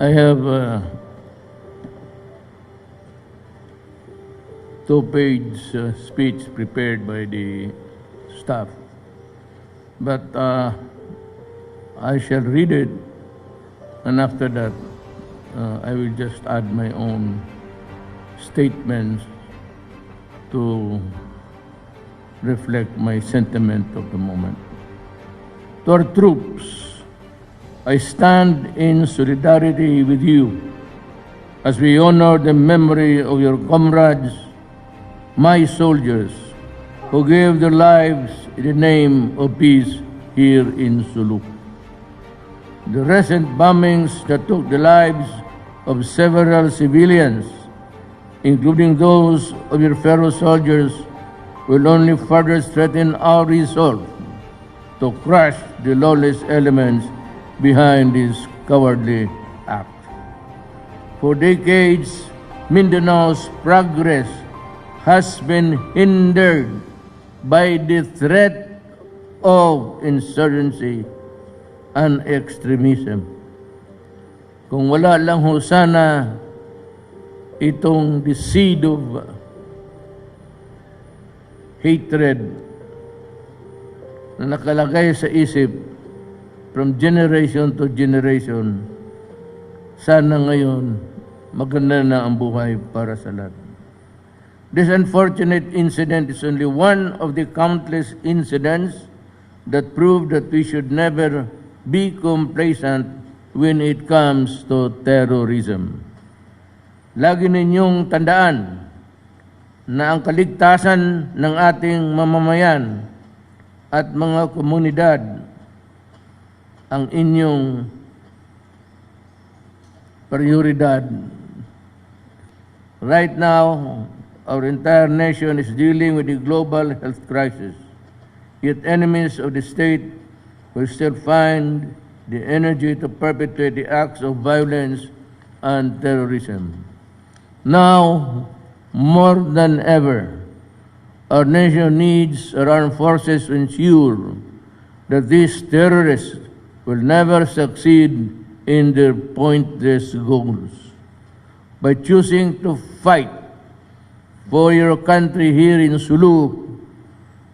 I have two-page speech prepared by the staff, but I shall read it, and after that, I will just add my own statements to reflect my sentiment of the moment. To our troops, I stand in solidarity with you as we honor the memory of your comrades, my soldiers, who gave their lives in the name of peace here in Sulu. The recent bombings that took the lives of several civilians, including those of your fellow soldiers, will only further strengthen our resolve to crush the lawless elements behind this cowardly act. For decades, Mindanao's progress has been hindered by the threat of insurgency and extremism. Kung wala lang ho sana itong the seed of hatred na nakalagay sa isip from generation to generation, sana ngayon maganda na ang buhay para sa lahat. This unfortunate incident is only one of the countless incidents that prove that we should never be complacent when it comes to terrorism. Lagi ninyong tandaan na ang kaligtasan ng ating mamamayan at mga komunidad ang inyong prioridad. Right now, our entire nation is dealing with the global health crisis, yet enemies of the state will still find the energy to perpetrate the acts of violence and terrorism. Now, more than ever, our nation needs our armed forces to ensure that these terrorists will never succeed in their pointless goals. By choosing to fight for your country here in Sulu,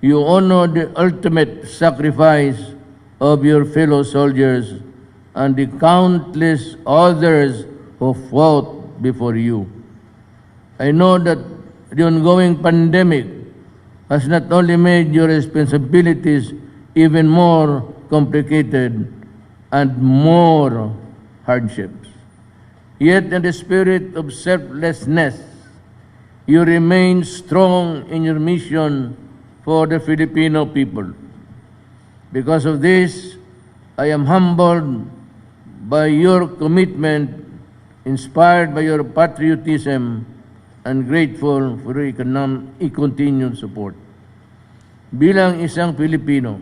you honor the ultimate sacrifice of your fellow soldiers and the countless others who fought before you. I know that the ongoing pandemic has not only made your responsibilities even more complicated and more hardships. Yet in the spirit of selflessness, you remain strong in your mission for the Filipino people. Because of this, I am humbled by your commitment, inspired by your patriotism, and grateful for your continued support. Bilang isang Pilipino,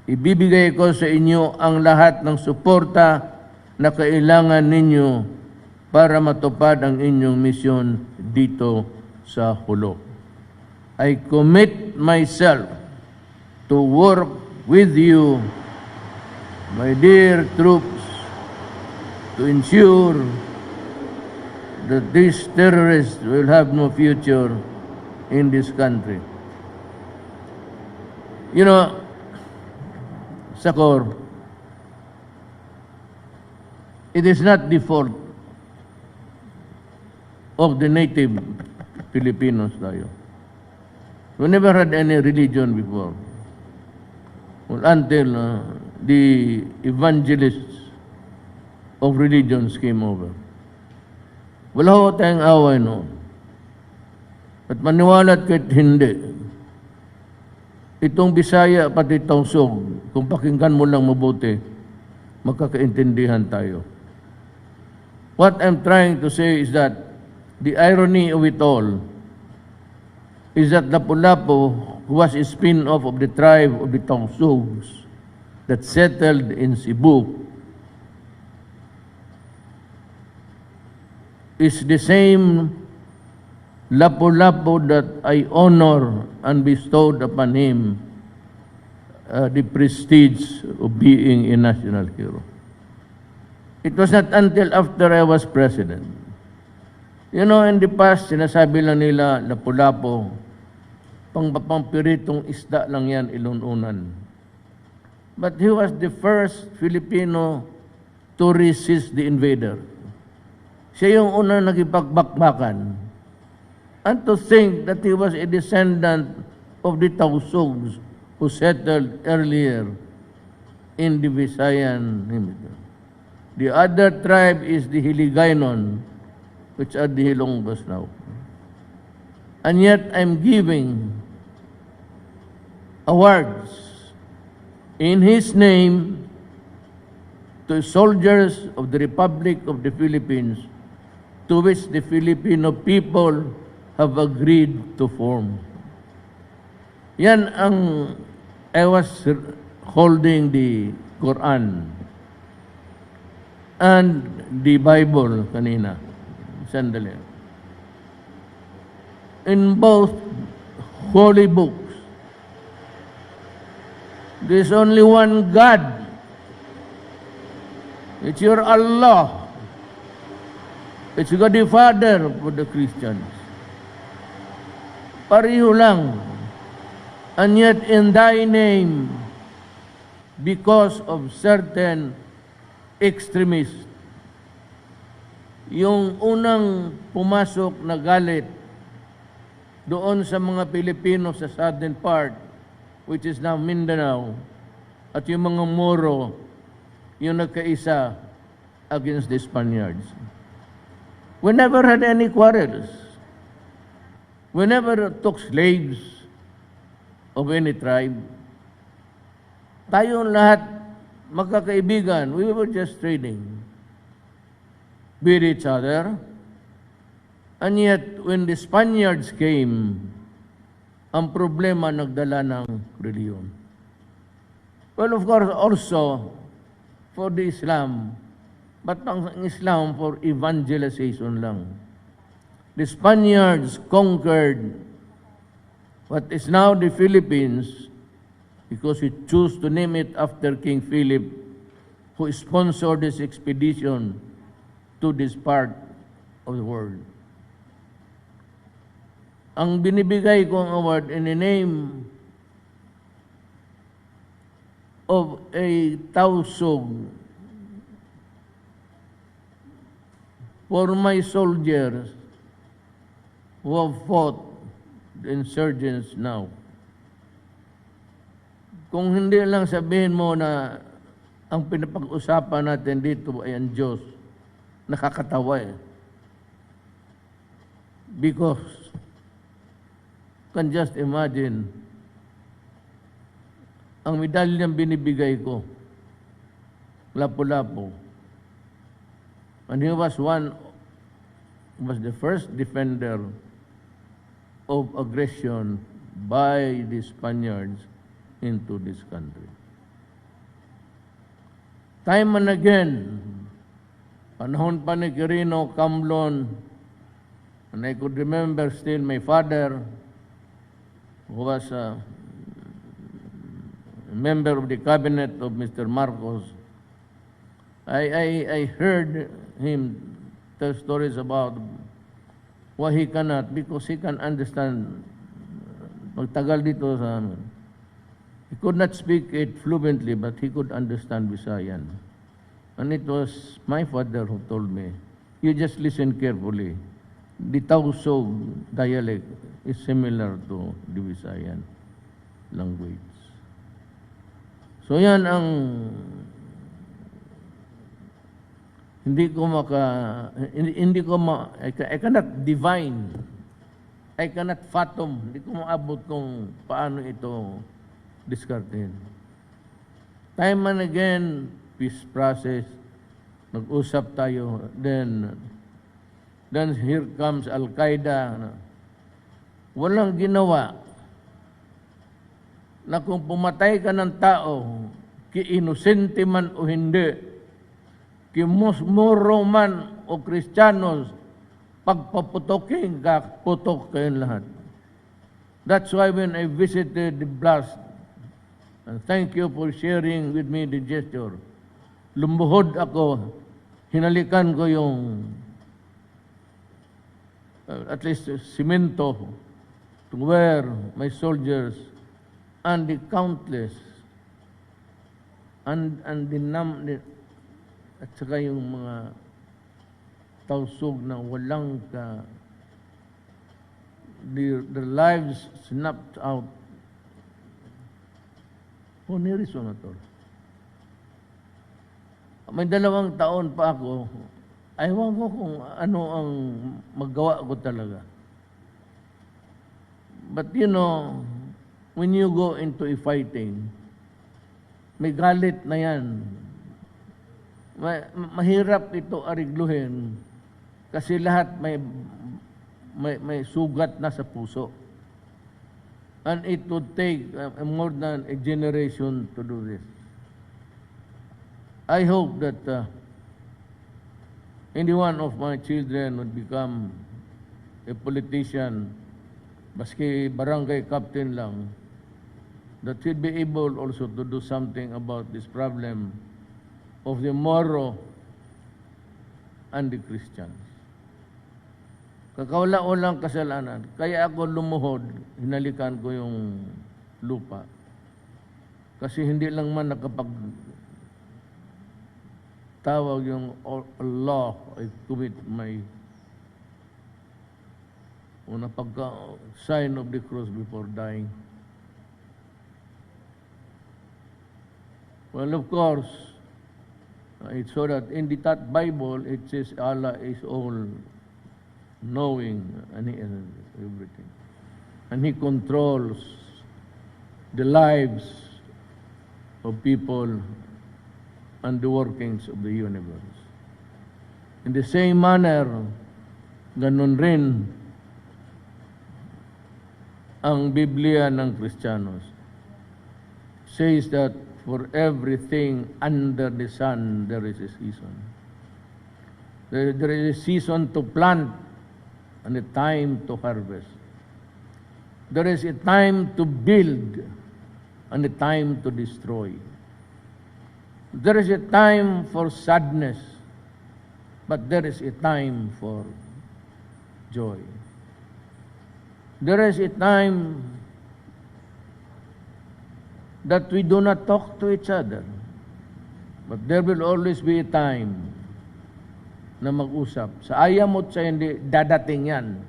ibibigay ko sa inyo ang lahat ng suporta na kailangan ninyo para matupad ang inyong misyon dito sa Hulo. I commit myself to work with you, my dear troops, to ensure that these terrorists will have no future in this country. You know, sa core, It is not the fault of the native Filipinos tayo. We never had any religion before. Well, until the evangelists of religions came over. Wala ho tayong away noon. At maniwala't kahit hindi, itong Bisaya pati Tausog, kung pakinggan mo lang mabuti, magkakaintindihan tayo. What I'm trying to say is that the irony of it all is that Lapu-Lapu was a spin-off of the tribe of the Tausogs that settled in Cebu, is the same Lapu-Lapu that I honor and bestowed upon him the prestige of being a national hero. It was not until after I was president. You know, in the past, sinasabi lang nila, Lapu-Lapu, pangpiritong isda lang yan, ilununan. But he was the first Filipino to resist the invader. Siya yung unang nagipagbakbakan. And to think that he was a descendant of the Tausogs who settled earlier in the Visayan Hemisphere. The other tribe is the Hiligaynon, which are the Hilongbos now. And yet I'm giving awards in his name to soldiers of the Republic of the Philippines, to which the Filipino people have agreed to form. Yan ang I was holding the Quran and the Bible kanina. Sandali. In both holy books, there's only one God. It's your Allah. It's God the Father for the Christians. Pareho lang. And yet in thy name, because of certain extremists, yung unang pumasok na galit doon sa mga Pilipino sa southern part, which is now Mindanao, at yung mga Moro, yung nagkaisa against the Spaniards. We never had any quarrels. We never took slaves of any tribe. Tayong lahat magkakaibigan. We were just trading with each other. And yet, when the Spaniards came, ang problema nagdala ng reliyon. Well, of course, also for the Islam, but ang Islam for evangelization lang. The Spaniards conquered what is now the Philippines because he chose to name it after King Philip, who sponsored this expedition to this part of the world. Ang binibigay kong award in the name of a Tausog for my soldiers who have fought the insurgents now. Kung hindi lang sabihin mo na ang pinapag-usapan natin dito ay ang Diyos, nakakatawa eh. Because, can just imagine, ang medalyang binibigay ko, Lapu-Lapu, and he was the first defender of aggression by the Spaniards into this country. Time and again, panahon pa ni Quirino, Camlon, and I could remember still my father, who was a member of the cabinet of Mr. Marcos. I heard him tell stories about why he cannot, because he can understand, magtagal dito sa amin. He could not speak it fluently, but he could understand Visayan. And it was my father who told me, you just listen carefully. The Tausug dialect is similar to the Visayan language. So yan ang I cannot divine, I cannot fathom, hindi ko maabot kung paano ito discarded. Time and again, peace process, nag-usap tayo, then here comes Al-Qaeda. Walang ginawa na kung pumatay ka ng tao, ki-inosente man o hindi, ki-moro man o Kristiyanos, pagpaputokin ka, putok kayong lahat. That's why when I visited the blast, and thank you for sharing with me the gesture, lumuhod ako, hinalikan ko yung at least simento to where my soldiers and the countless and at saka yung mga tausog na walang their lives snapped out for no reason at all. May 2 taon pa ako, ayaw ko kung ano ang magawa ko talaga. But you know, when you go into a fighting, may galit na yan. Mahirap ito arigluhin kasi lahat may sugat na sa puso. And it would take more than a generation to do this. I hope that any one of my children would become a politician, maski barangay captain lang, that he'd be able also to do something about this problem of the Moro and the Christians. Kakawala-walang kasalanan. Kaya ako lumuhod, hinalikan ko yung lupa. Kasi hindi lang man tawag yung Allah, I commit my sign of the cross before dying. Well, of course, it's so that in that Bible, it says Allah is all knowing and everything. And He controls the lives of people and the workings of the universe. In the same manner, ganun rin ang Biblia ng Kristiyanos. Says that for everything under the sun, there is a season. There is a season to plant and a time to harvest. There is a time to build and a time to destroy. There is a time for sadness, but there is a time for joy. There is a time that we do not talk to each other, but there will always be a time na mag-usap. Sa ayaw mo at sa hindi, dadating yan,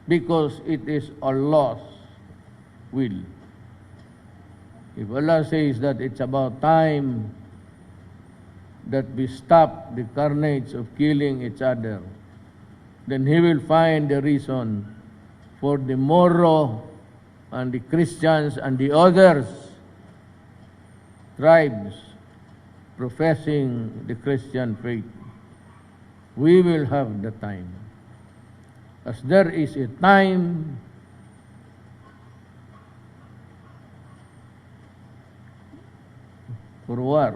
because it is Allah's will. If Allah says that it's about time that we stop the carnage of killing each other, then He will find the reason for the Moro and the Christians and the others tribes professing the Christian faith. We will have the time. As there is a time for war,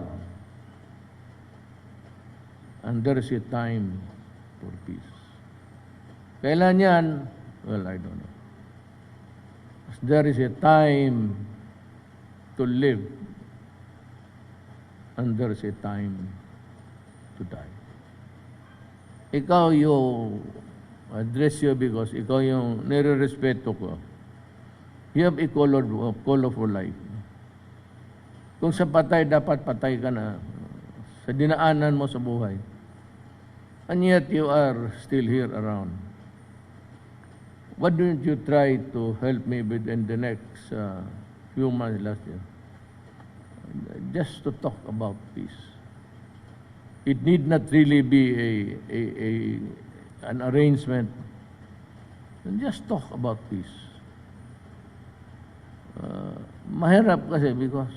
and there is a time for peace. Kailan yan? Well, I don't know. There is a time to live, and there is a time to die. Ikaw yung address you because ikaw yung nire-respeto ko. You have a colorful life. Kung sa patay, dapat patay ka na sa dinaanan mo sa buhay. And yet you are still here around. Why don't you try to help me within the next few months last year? Just to talk about peace. It need not really be an arrangement. And just talk about peace. Mahirap kasi because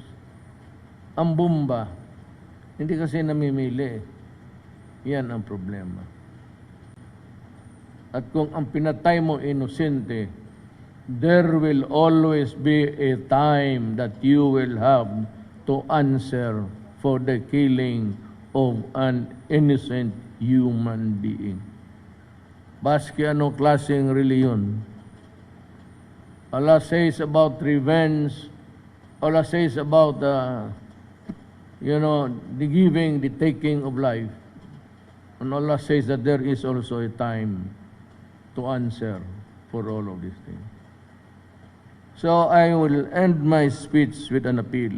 ang bomba, hindi kasi namimili. Yan ang problema. At kung ang pinatay mo inosente, there will always be a time that you will have to answer for the killing of an innocent human being. Baski anong klaseng reliyon. Allah says about revenge, Allah says about the giving, the taking of life. And Allah says that there is also a time to answer for all of these things. So I will end my speech with an appeal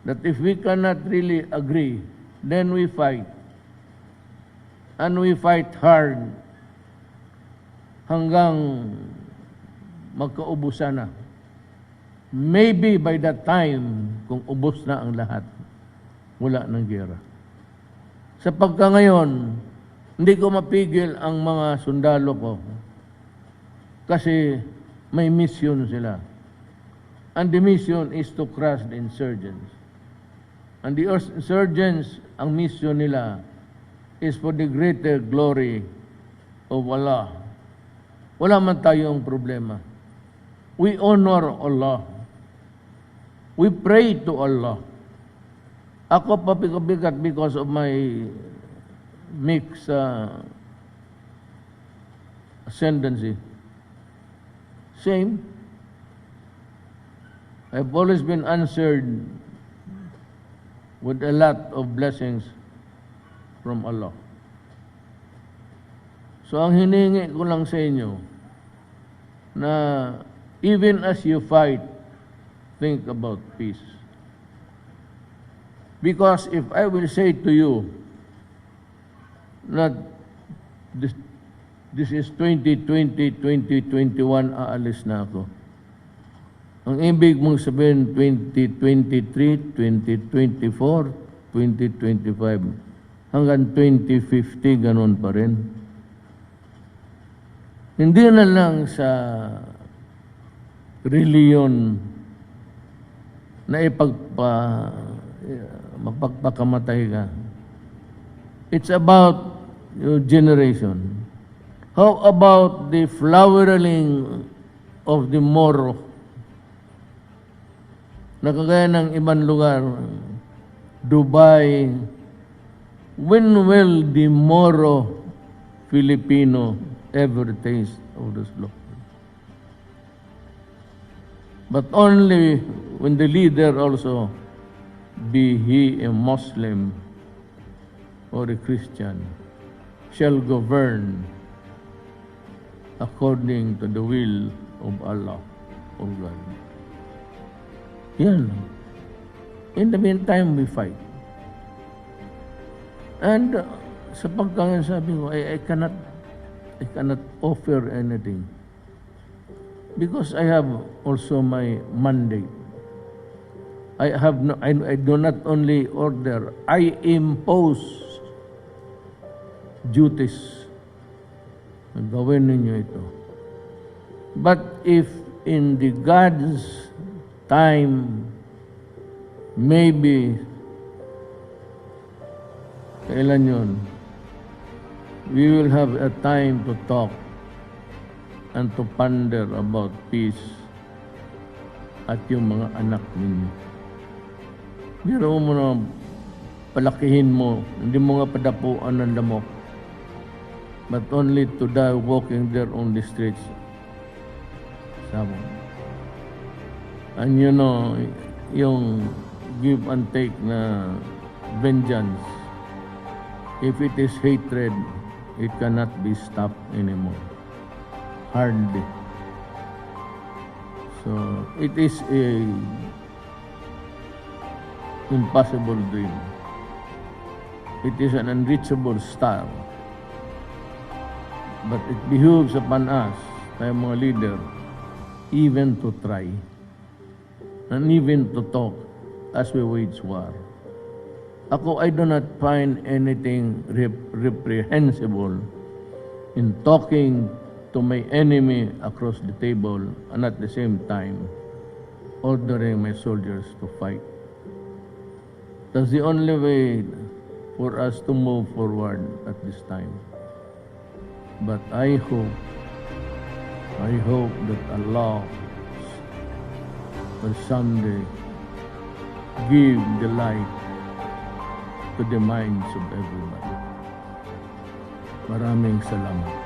that if we cannot really agree, then we fight. And we fight hard hanggang magkaubusan na. Maybe by that time, kung ubos na ang lahat, wala ng gera. Sa pagka ngayon, hindi ko mapigil ang mga sundalo ko kasi may mission sila. And the mission is to crush the insurgents. And the insurgents, ang mission nila is for the greater glory of Allah. Wala man tayong problema. We honor Allah. We pray to Allah. Ako pabigat because of my mixed ascendancy. Same. I've always been answered with a lot of blessings from Allah. So ang hiningi ko lang sa inyo na even as you fight, think about peace. Because if I will say to you that this is 2020, 2021, aalis na ako. Ang ibig mong sabihin 2023, 2024, 2025, hanggang 2050, ganun pa rin. Hindi na lang sa reliyon na magpagpakamatay ka. It's about your generation. How about the flowering of the Moro? Nakagaya ng ibang lugar, Dubai. When will the Moro Filipino ever taste of this law? But only when the leader also, be he a Muslim or a Christian, shall govern according to the will of Allah, of God. Yan. In the meantime, we fight. And sa pagkangan sabi ko, I cannot offer anything. Because I have also my mandate. I do not only order, I impose duties. Gawin ninyo ito. But if in the God's time, maybe, kailan yun, we will have a time to talk and to ponder about peace at yung mga anak ninyo. Biro mo na palakihin mo, hindi mo nga padapuan ng lamok, but only to die walking there on the streets. Sama. And you know, yung give and take na vengeance, if it is hatred, it cannot be stopped anymore. Hardly. So, it is a impossible dream. It is an unreachable star. But it behooves upon us, tayong mga leader, even to try and even to talk as we wage war. Ako, I do not find anything reprehensible in talking to my enemy across the table and at the same time ordering my soldiers to fight. That's the only way for us to move forward at this time. But I hope that Allah will someday give the light to the minds of everybody. Maraming salamat.